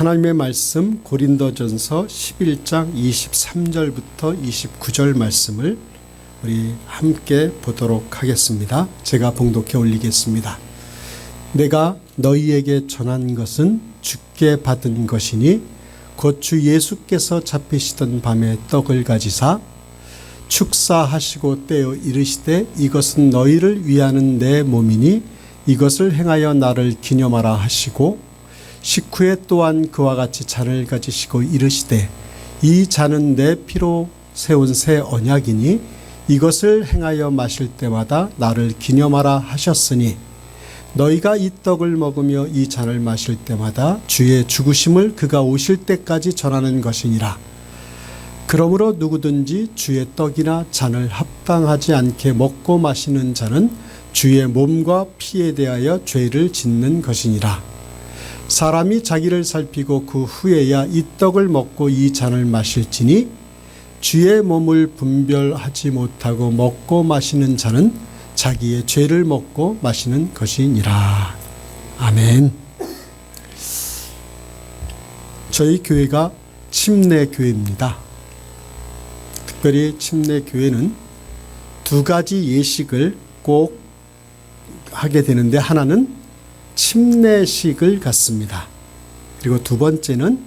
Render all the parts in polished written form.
하나님의 말씀 고린도전서 11장 23절부터 29절 말씀을 우리 함께 보도록 하겠습니다. 제가 봉독해 올리겠습니다. 내가 너희에게 전한 것은 주께 받은 것이니 곧 주 예수께서 잡히시던 밤에 떡을 가지사 축사하시고 떼어 이르시되 이것은 너희를 위하는 내 몸이니 이것을 행하여 나를 기념하라 하시고 식후에 또한 그와 같이 잔을 가지시고 이르시되 이 잔은 내 피로 세운 새 언약이니 이것을 행하여 마실 때마다 나를 기념하라 하셨으니 너희가 이 떡을 먹으며 이 잔을 마실 때마다 주의 죽으심을 그가 오실 때까지 전하는 것이니라. 그러므로 누구든지 주의 떡이나 잔을 합당하지 않게 먹고 마시는 자는 주의 몸과 피에 대하여 죄를 짓는 것이니라. 사람이 자기를 살피고 그 후에야 이 떡을 먹고 이 잔을 마실지니 주의 몸을 분별하지 못하고 먹고 마시는 자는 자기의 죄를 먹고 마시는 것이니라. 아멘. 저희 교회가 침례교회입니다. 특별히 침례교회는 두 가지 예식을 꼭 하게 되는데 하나는 침례식을 갖습니다. 그리고 두 번째는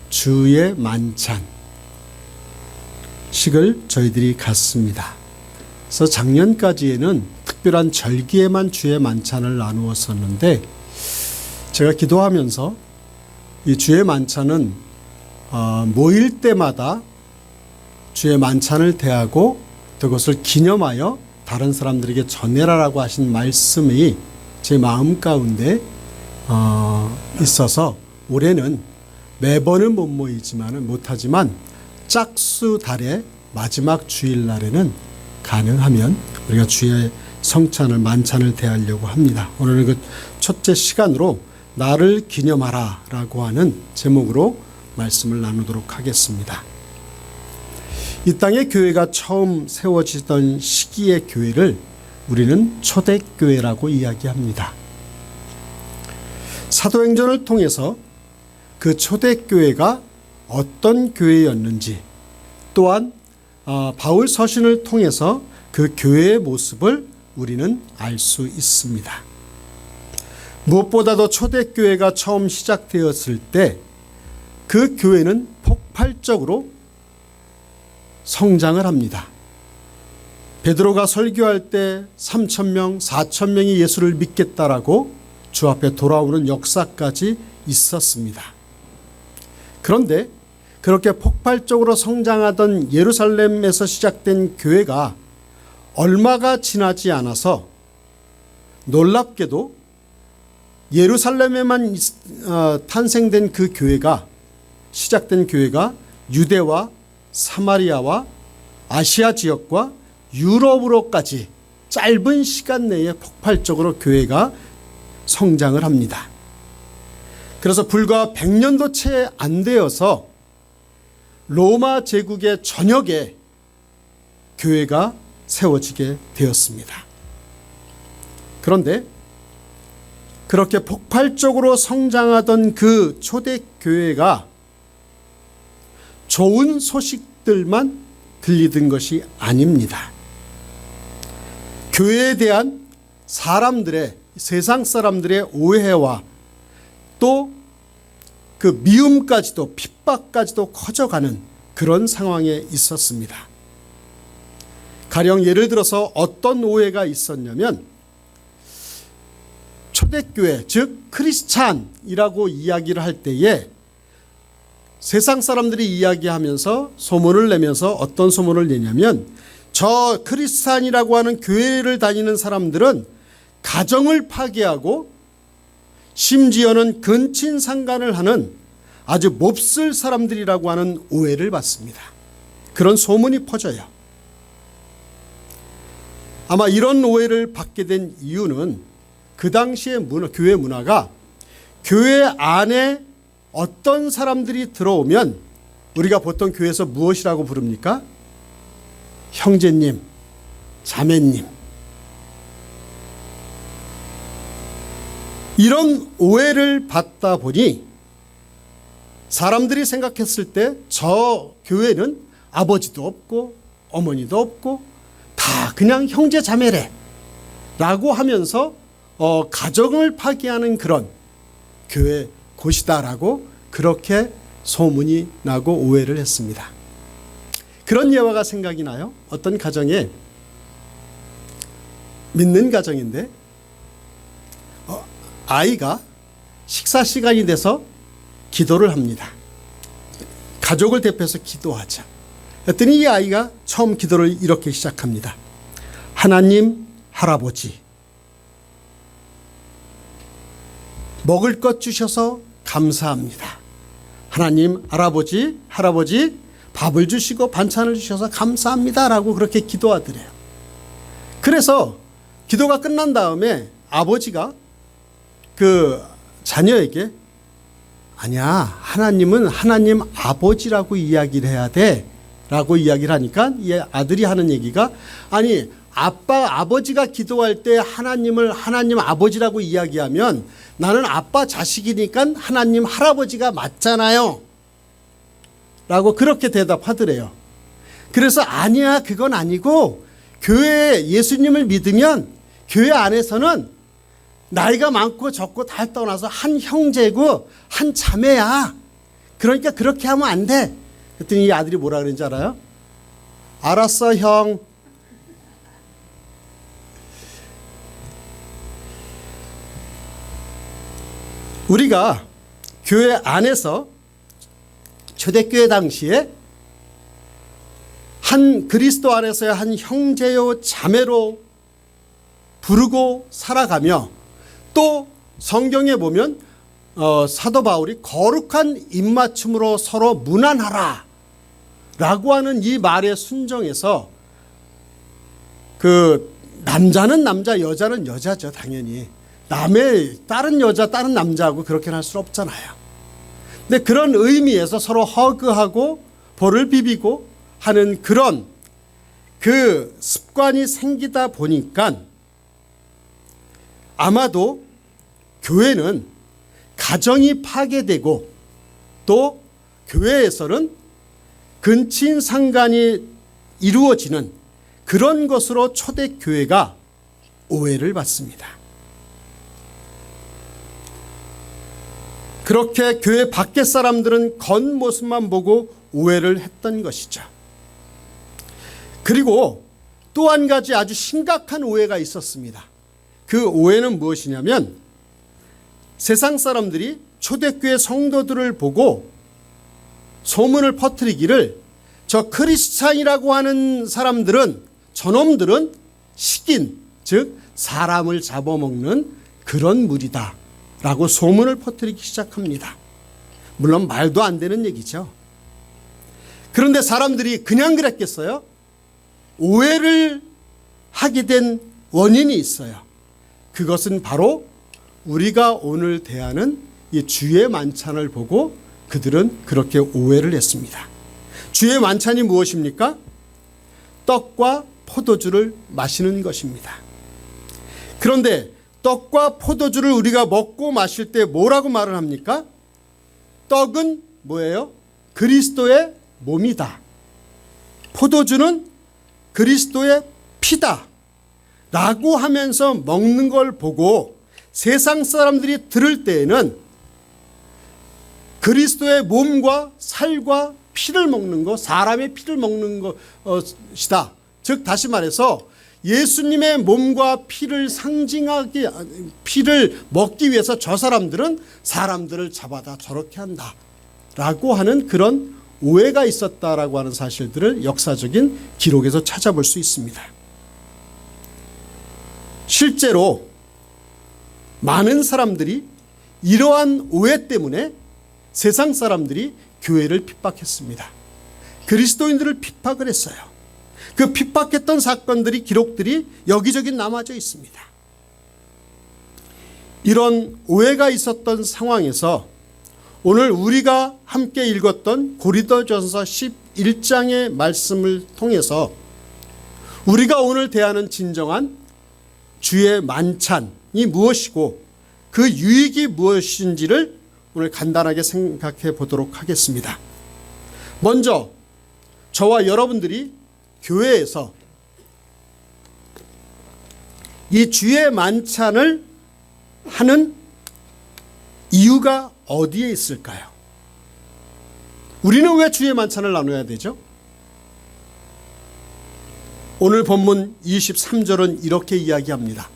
주의 만찬식을 저희들이 갖습니다. 그래서 작년까지에는 특별한 절기에만 주의 만찬을 나누었었는데 제가 기도하면서 이 주의 만찬은 모일 때마다 주의 만찬을 대하고 그것을 기념하여 다른 사람들에게 전해라라고 하신 말씀이 제 마음 가운데 있어서 올해는 매번은 못하지만 짝수 달의 마지막 주일날에는 가능하면 우리가 주의 성찬을 만찬을 대하려고 합니다. 오늘은 그 첫째 시간으로 나를 기념하라 라고 하는 제목으로 말씀을 나누도록 하겠습니다. 이 땅에 교회가 처음 세워지던 시기의 교회를 우리는 초대교회라고 이야기합니다. 사도행전을 통해서 그 초대교회가 어떤 교회였는지 또한 바울 서신을 통해서 그 교회의 모습을 우리는 알 수 있습니다. 무엇보다도 초대교회가 처음 시작되었을 때 그 교회는 폭발적으로 성장을 합니다. 베드로가 설교할 때 3,000명, 4,000명이 예수를 믿겠다라고 주 앞에 돌아오는 역사까지 있었습니다. 그런데 그렇게 폭발적으로 성장하던 예루살렘에서 시작된 교회가 얼마가 지나지 않아서 놀랍게도 예루살렘에만 탄생된 그 교회가 시작된 교회가 유대와 사마리아와 아시아 지역과 유럽으로까지 짧은 시간 내에 폭발적으로 교회가 성장을 합니다. 그래서 불과 100년도 채 안 되어서 로마 제국의 전역에 교회가 세워지게 되었습니다. 그런데 그렇게 폭발적으로 성장하던 그 초대교회가 좋은 소식들만 들리던 것이 아닙니다. 교회에 대한 세상 사람들의 오해와 또 그 미움까지도 핍박까지도 커져가는 그런 상황에 있었습니다. 가령 예를 들어서 어떤 오해가 있었냐면 초대교회 즉 크리스찬이라고 이야기를 할 때에 세상 사람들이 이야기하면서 소문을 내면서 어떤 소문을 내냐면 저 크리스찬이라고 하는 교회를 다니는 사람들은 가정을 파괴하고 심지어는 근친상간을 하는 아주 몹쓸 사람들이라고 하는 오해를 받습니다. 그런 소문이 퍼져요. 아마 이런 오해를 받게 된 이유는 그 당시의 교회 문화가 교회 안에 어떤 사람들이 들어오면 우리가 보통 교회에서 무엇이라고 부릅니까? 형제님, 자매님. 이런 오해를 받다 보니 사람들이 생각했을 때 저 교회는 아버지도 없고 어머니도 없고 다 그냥 형제 자매래 라고 하면서 가정을 파괴하는 그런 교회 곳이다라고 그렇게 소문이 나고 오해를 했습니다. 그런 예화가 생각이 나요. 어떤 가정에, 믿는 가정인데 아이가 식사 시간이 돼서 기도를 합니다. 가족을 대표해서 기도하자. 그랬더니 이 아이가 처음 기도를 이렇게 시작합니다. 하나님, 할아버지, 먹을 것 주셔서 감사합니다. 하나님, 할아버지, 밥을 주시고 반찬을 주셔서 감사합니다 라고 그렇게 기도하더래요. 그래서 기도가 끝난 다음에 아버지가 그 자녀에게 아니야, 하나님은 하나님 아버지라고 이야기를 해야 돼 라고 이야기를 하니까 이 아들이 하는 얘기가, 아니 아버지가 기도할 때 하나님을 하나님 아버지라고 이야기하면 나는 아빠 자식이니까 하나님 할아버지가 맞잖아요 라고 그렇게 대답하더래요. 그래서 아니야, 그건 아니고 교회에 예수님을 믿으면 교회 안에서는 나이가 많고 적고 다 떠나서 한 형제고 한 자매야. 그러니까 그렇게 하면 안 돼. 그랬더니 이 아들이 뭐라 그랬는지 알아요? 알았어, 형. 우리가 교회 안에서 초대교회 당시에 한 그리스도 안에서의 한 형제요 자매로 부르고 살아가며, 또 성경에 보면 사도 바울이 거룩한 입맞춤으로 서로 문안하라 라고 하는 이 말에 순종해서, 그 남자는 남자, 여자는 여자죠. 당연히 남의 다른 여자 다른 남자하고 그렇게 할 수 없잖아요. 근데 그런 의미에서 서로 허그하고 볼을 비비고 하는 그런 그 습관이 생기다 보니까 아마도 교회는 가정이 파괴되고 또 교회에서는 근친 상간이 이루어지는 그런 것으로 초대교회가 오해를 받습니다. 그렇게 교회 밖의 사람들은 겉모습만 보고 오해를 했던 것이죠. 그리고 또 한 가지 아주 심각한 오해가 있었습니다. 그 오해는 무엇이냐면, 세상 사람들이 초대교회 성도들을 보고 소문을 퍼뜨리기를 저 크리스찬이라고 하는 사람들은, 저놈들은 식인, 즉 사람을 잡아먹는 그런 무리다 라고 소문을 퍼뜨리기 시작합니다. 물론 말도 안 되는 얘기죠. 그런데 사람들이 그냥 그랬겠어요? 오해를 하게 된 원인이 있어요. 그것은 바로 우리가 오늘 대하는 이 주의 만찬을 보고 그들은 그렇게 오해를 했습니다. 주의 만찬이 무엇입니까? 떡과 포도주를 마시는 것입니다. 그런데 떡과 포도주를 우리가 먹고 마실 때 뭐라고 말을 합니까? 떡은 뭐예요? 그리스도의 몸이다. 포도주는 그리스도의 피다 라고 하면서 먹는 걸 보고 세상 사람들이 들을 때에는 그리스도의 몸과 살과 피를 먹는 것, 사람의 피를 먹는 것이다. 즉 다시 말해서 예수님의 몸과 피를 상징하게, 피를 먹기 위해서 저 사람들은 사람들을 잡아다 저렇게 한다 라고 하는 그런 오해가 있었다라고 하는 사실들을 역사적인 기록에서 찾아볼 수 있습니다. 실제로 많은 사람들이 이러한 오해 때문에 세상 사람들이 교회를 핍박했습니다. 그리스도인들을 핍박을 했어요. 그 핍박했던 사건들이, 기록들이 여기저기 남아져 있습니다. 이런 오해가 있었던 상황에서 오늘 우리가 함께 읽었던 고린도전서 11장의 말씀을 통해서 우리가 오늘 대하는 진정한 주의 만찬이 무엇이고 그 유익이 무엇인지를 오늘 간단하게 생각해 보도록 하겠습니다. 먼저 저와 여러분들이 교회에서 이 주의 만찬을 하는 이유가 어디에 있을까요? 우리는 왜 주의 만찬을 나눠야 되죠? 오늘 본문 23절은 이렇게 이야기합니다.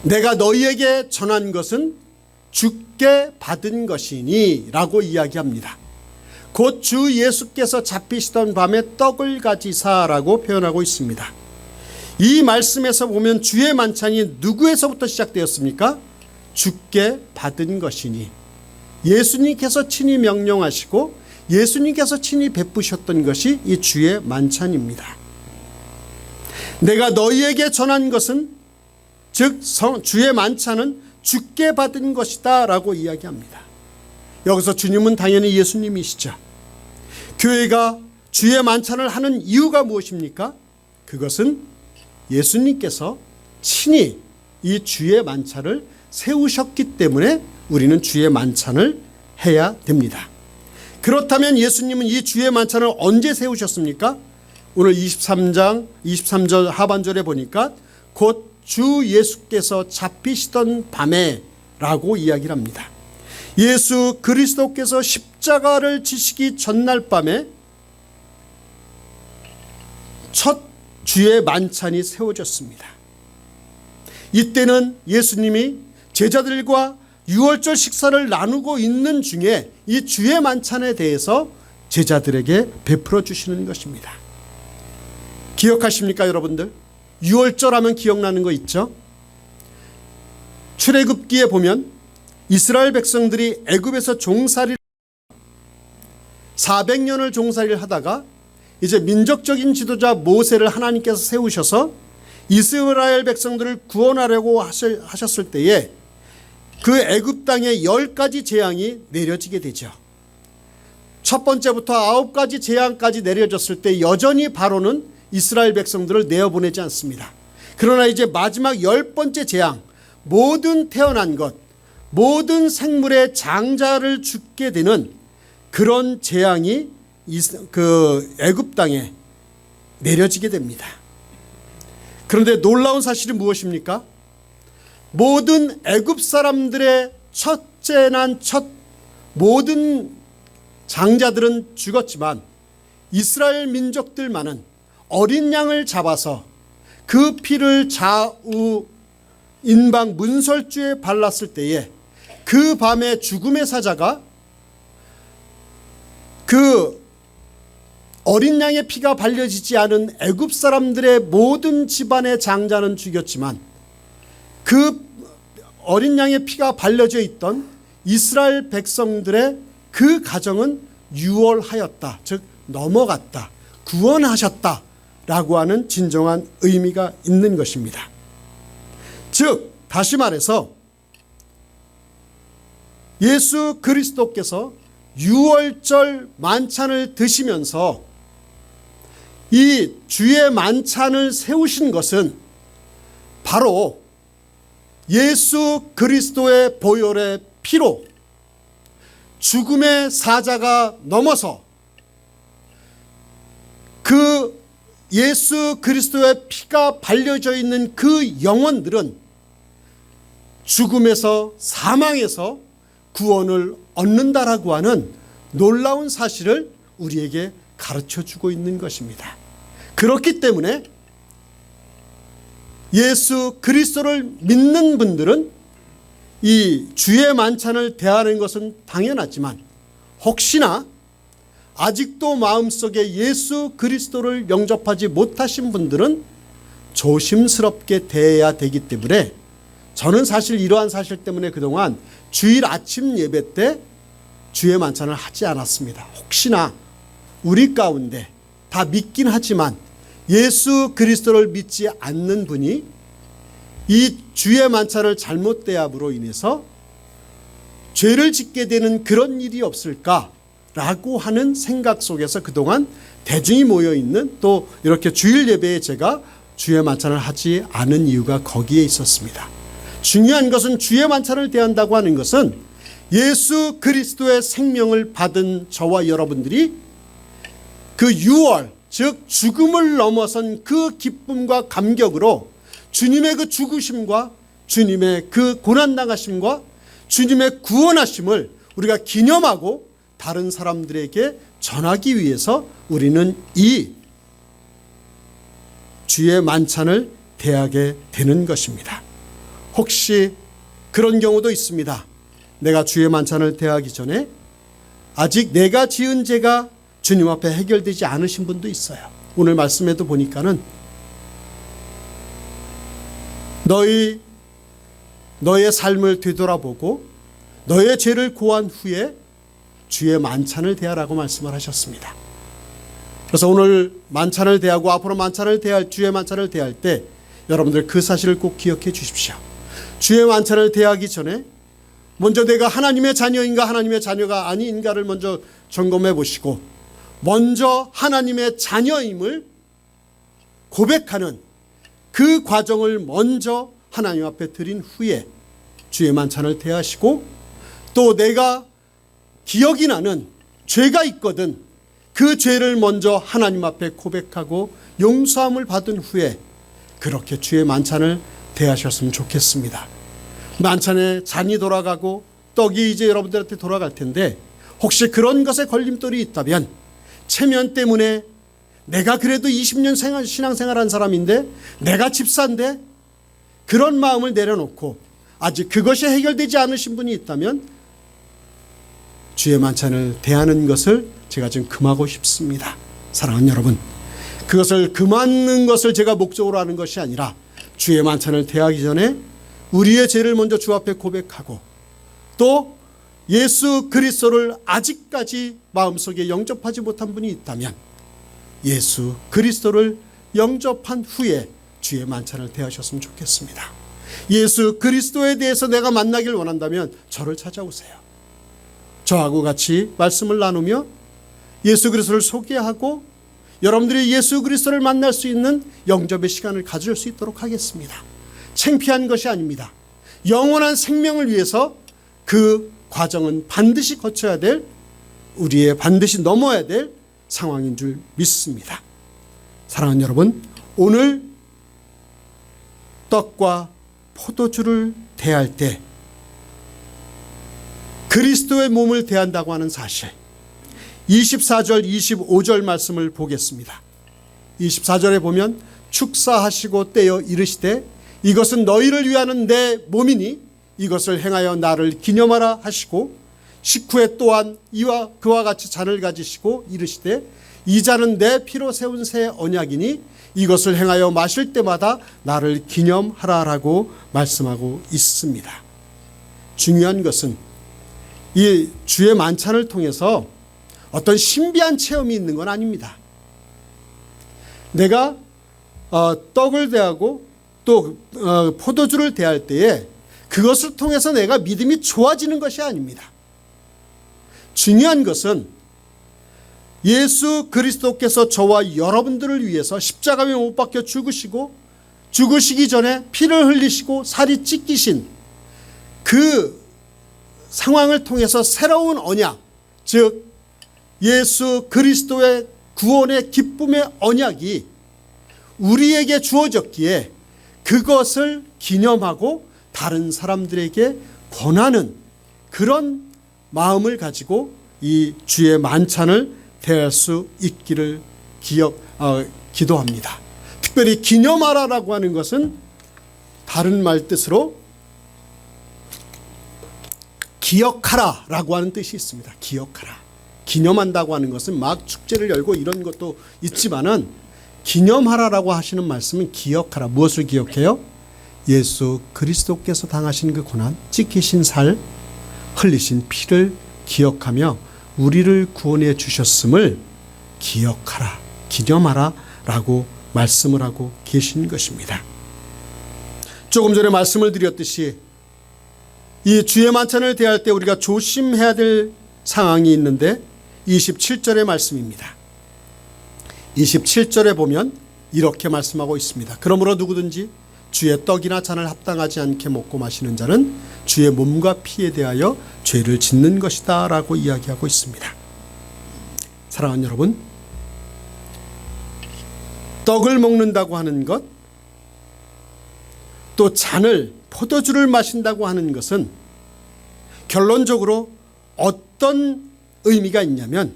내가 너희에게 전한 것은 주께 받은 것이니 라고 이야기합니다. 곧 주 예수께서 잡히시던 밤에 떡을 가지사라고 표현하고 있습니다. 이 말씀에서 보면 주의 만찬이 누구에서부터 시작되었습니까? 주께 받은 것이니, 예수님께서 친히 명령하시고 예수님께서 친히 베푸셨던 것이 이 주의 만찬입니다. 내가 너희에게 전한 것은, 즉 주의 만찬은 주께 받은 것이다 라고 이야기합니다. 여기서 주님은 당연히 예수님이시죠. 교회가 주의 만찬을 하는 이유가 무엇입니까? 그것은 예수님께서 친히 이 주의 만찬을 세우셨기 때문에 우리는 주의 만찬을 해야 됩니다. 그렇다면 예수님은 이 주의 만찬을 언제 세우셨습니까? 오늘 23절 하반절에 보니까 곧 주 예수께서 잡히시던 밤에 라고 이야기를 합니다. 예수 그리스도께서 십자가를 지시기 전날 밤에 첫 주의 만찬이 세워졌습니다. 이때는 예수님이 제자들과 유월절 식사를 나누고 있는 중에 이 주의 만찬에 대해서 제자들에게 베풀어 주시는 것입니다. 기억하십니까, 여러분들? 유월절 하면 기억나는 거 있죠? 출애굽기에 보면 이스라엘 백성들이 애굽에서 종살이를 400년을 종살이를 하다가 이제 민족적인 지도자 모세를 하나님께서 세우셔서 이스라엘 백성들을 구원하려고 하셨을 때에 그 애굽 땅에 10가지 재앙이 내려지게 되죠. 첫 번째부터 9가지 재앙까지 내려졌을 때 여전히 바로는 이스라엘 백성들을 내어보내지 않습니다. 그러나 이제 마지막 10번째 재앙, 모든 태어난 것, 모든 생물의 장자를 죽게 되는 그런 재앙이 그 애굽 땅에 내려지게 됩니다. 그런데 놀라운 사실이 무엇입니까? 모든 애굽 사람들의 첫째 난 첫 모든 장자들은 죽었지만 이스라엘 민족들만은 어린 양을 잡아서 그 피를 좌우 인방 문설주에 발랐을 때에 그 밤에 죽음의 사자가 그 어린 양의 피가 발려지지 않은 애굽 사람들의 모든 집안의 장자는 죽였지만 그 어린 양의 피가 발려져 있던 이스라엘 백성들의 그 가정은 유월하였다, 즉 넘어갔다, 구원하셨다 라고 하는 진정한 의미가 있는 것입니다. 즉 다시 말해서 예수 그리스도께서 유월절 만찬을 드시면서 이 주의 만찬을 세우신 것은 바로 예수 그리스도의 보혈의 피로 죽음의 사자가 넘어서 그 예수 그리스도의 피가 발려져 있는 그 영혼들은 죽음에서, 사망에서 구원을 얻는다라고 하는 놀라운 사실을 우리에게 가르쳐주고 있는 것입니다. 그렇기 때문에 예수 그리스도를 믿는 분들은 이 주의 만찬을 대하는 것은 당연하지만 혹시나 아직도 마음속에 예수 그리스도를 영접하지 못하신 분들은 조심스럽게 대해야 되기 때문에 저는 사실 이러한 사실 때문에 그동안 주일 아침 예배 때 주의 만찬을 하지 않았습니다. 혹시나 우리 가운데 다 믿긴 하지만 예수 그리스도를 믿지 않는 분이 이 주의 만찬을 잘못 대함으로 인해서 죄를 짓게 되는 그런 일이 없을까라고 하는 생각 속에서 그동안 대중이 모여있는 또 이렇게 주일 예배에 제가 주의 만찬을 하지 않은 이유가 거기에 있었습니다. 중요한 것은 주의 만찬을 대한다고 하는 것은 예수 그리스도의 생명을 받은 저와 여러분들이 그 유월, 즉 죽음을 넘어선 그 기쁨과 감격으로 주님의 그 죽으심과 주님의 그 고난당하심과 주님의 구원하심을 우리가 기념하고 다른 사람들에게 전하기 위해서 우리는 이 주의 만찬을 대하게 되는 것입니다. 혹시 그런 경우도 있습니다. 내가 주의 만찬을 대하기 전에 아직 내가 지은 죄가 주님 앞에 해결되지 않으신 분도 있어요. 오늘 말씀에도 보니까는 너의 삶을 되돌아보고 너의 죄를 고한 후에 주의 만찬을 대하라고 말씀을 하셨습니다. 그래서 오늘 만찬을 대하고 앞으로 만찬을 대할 주의 만찬을 대할 때 여러분들 그 사실을 꼭 기억해 주십시오. 주의 만찬을 대하기 전에 먼저 내가 하나님의 자녀인가 하나님의 자녀가 아닌가를 먼저 점검해 보시고 먼저 하나님의 자녀임을 고백하는 그 과정을 먼저 하나님 앞에 드린 후에 주의 만찬을 대하시고 또 내가 기억이 나는 죄가 있거든 그 죄를 먼저 하나님 앞에 고백하고 용서함을 받은 후에 그렇게 주의 만찬을 대하셨으면 좋겠습니다. 만찬에 잔이 돌아가고 떡이 이제 여러분들한테 돌아갈 텐데 혹시 그런 것에 걸림돌이 있다면 체면 때문에 내가 그래도 20년 신앙생활한 사람인데 내가 집사인데 그런 마음을 내려놓고 아직 그것이 해결되지 않으신 분이 있다면 주의 만찬을 대하는 것을 제가 지금 금하고 싶습니다. 사랑하는 여러분, 그것을 금하는 것을 제가 목적으로 하는 것이 아니라 주의 만찬을 대하기 전에 우리의 죄를 먼저 주 앞에 고백하고 또 예수 그리스도를 아직까지 마음속에 영접하지 못한 분이 있다면 예수 그리스도를 영접한 후에 주의 만찬을 대하셨으면 좋겠습니다. 예수 그리스도에 대해서 내가 만나길 원한다면 저를 찾아오세요. 저하고 같이 말씀을 나누며 예수 그리스도를 소개하고 여러분들이 예수 그리스도를 만날 수 있는 영접의 시간을 가질 수 있도록 하겠습니다. 창피한 것이 아닙니다. 영원한 생명을 위해서 그 과정은 반드시 거쳐야 될 우리의 반드시 넘어야 될 상황인 줄 믿습니다. 사랑하는 여러분, 오늘 떡과 포도주를 대할 때 그리스도의 몸을 대한다고 하는 사실 24절 25절 말씀을 보겠습니다. 24절에 보면 축사하시고 떼어 이르시되 이것은 너희를 위하는 내 몸이니 이것을 행하여 나를 기념하라 하시고 식후에 또한 이와 그와 같이 잔을 가지시고 이르시되 이 잔은 내 피로 세운 새 언약이니 이것을 행하여 마실 때마다 나를 기념하라라고 말씀하고 있습니다. 중요한 것은 이 주의 만찬을 통해서 어떤 신비한 체험이 있는 건 아닙니다. 내가 떡을 대하고 또 포도주를 대할 때에 그것을 통해서 내가 믿음이 좋아지는 것이 아닙니다. 중요한 것은 예수 그리스도께서 저와 여러분들을 위해서 십자가에 못 박혀 죽으시고 죽으시기 전에 피를 흘리시고 살이 찢기신 그 상황을 통해서 새로운 언약, 즉 예수 그리스도의 구원의 기쁨의 언약이 우리에게 주어졌기에 그것을 기념하고 다른 사람들에게 권하는 그런 마음을 가지고 이 주의 만찬을 대할 수 있기를 기도합니다. 특별히 기념하라라고 하는 것은 다른 말 뜻으로 기억하라라고 하는 뜻이 있습니다. 기억하라. 기념한다고 하는 것은 막 축제를 열고 이런 것도 있지만은 기념하라라고 하시는 말씀은 기억하라. 무엇을 기억해요? 예수 그리스도께서 당하신 그 고난, 찢기신 살, 흘리신 피를 기억하며 우리를 구원해 주셨음을 기억하라, 기념하라 라고 말씀을 하고 계신 것입니다. 조금 전에 말씀을 드렸듯이 이 주의 만찬을 대할 때 우리가 조심해야 될 상황이 있는데 27절의 말씀입니다. 27절에 보면 이렇게 말씀하고 있습니다. 그러므로 누구든지 주의 떡이나 잔을 합당하지 않게 먹고 마시는 자는 주의 몸과 피에 대하여 죄를 짓는 것이다 라고 이야기하고 있습니다. 사랑하는 여러분, 떡을 먹는다고 하는 것, 또 잔을, 포도주를 마신다고 하는 것은 결론적으로 어떤 의미가 있냐면,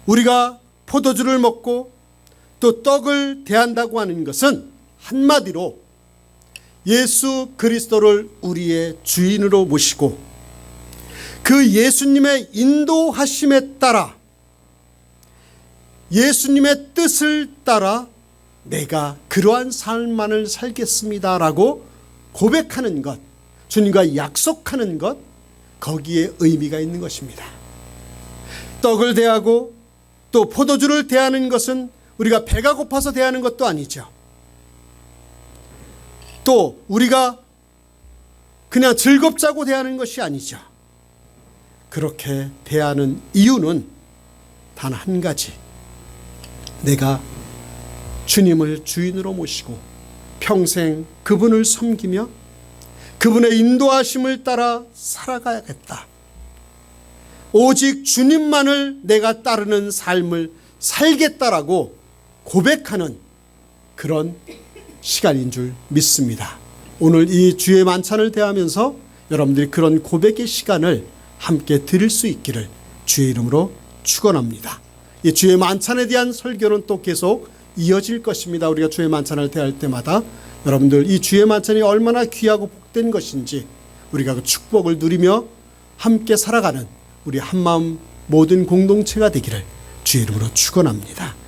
우리가 포도주를 먹고 또 떡을 대한다고 하는 것은 한마디로 예수 그리스도를 우리의 주인으로 모시고 그 예수님의 인도하심에 따라, 예수님의 뜻을 따라 내가 그러한 삶만을 살겠습니다라고 고백하는 것, 주님과 약속하는 것, 거기에 의미가 있는 것입니다. 떡을 대하고 또 포도주를 대하는 것은 우리가 배가 고파서 대하는 것도 아니죠. 또 우리가 그냥 즐겁자고 대하는 것이 아니죠. 그렇게 대하는 이유는 단 한 가지, 내가 주님을 주인으로 모시고 평생 그분을 섬기며 그분의 인도하심을 따라 살아가야겠다. 오직 주님만을 내가 따르는 삶을 살겠다라고 고백하는 그런 시간인 줄 믿습니다. 오늘 이 주의 만찬을 대하면서 여러분들이 그런 고백의 시간을 함께 드릴 수 있기를 주의 이름으로 축원합니다. 이 주의 만찬에 대한 설교는 또 계속 이어질 것입니다. 우리가 주의 만찬을 대할 때마다 여러분들 이 주의 만찬이 얼마나 귀하고 복된 것인지 우리가 그 축복을 누리며 함께 살아가는 우리 한마음 모든 공동체가 되기를 주의 이름으로 축원합니다.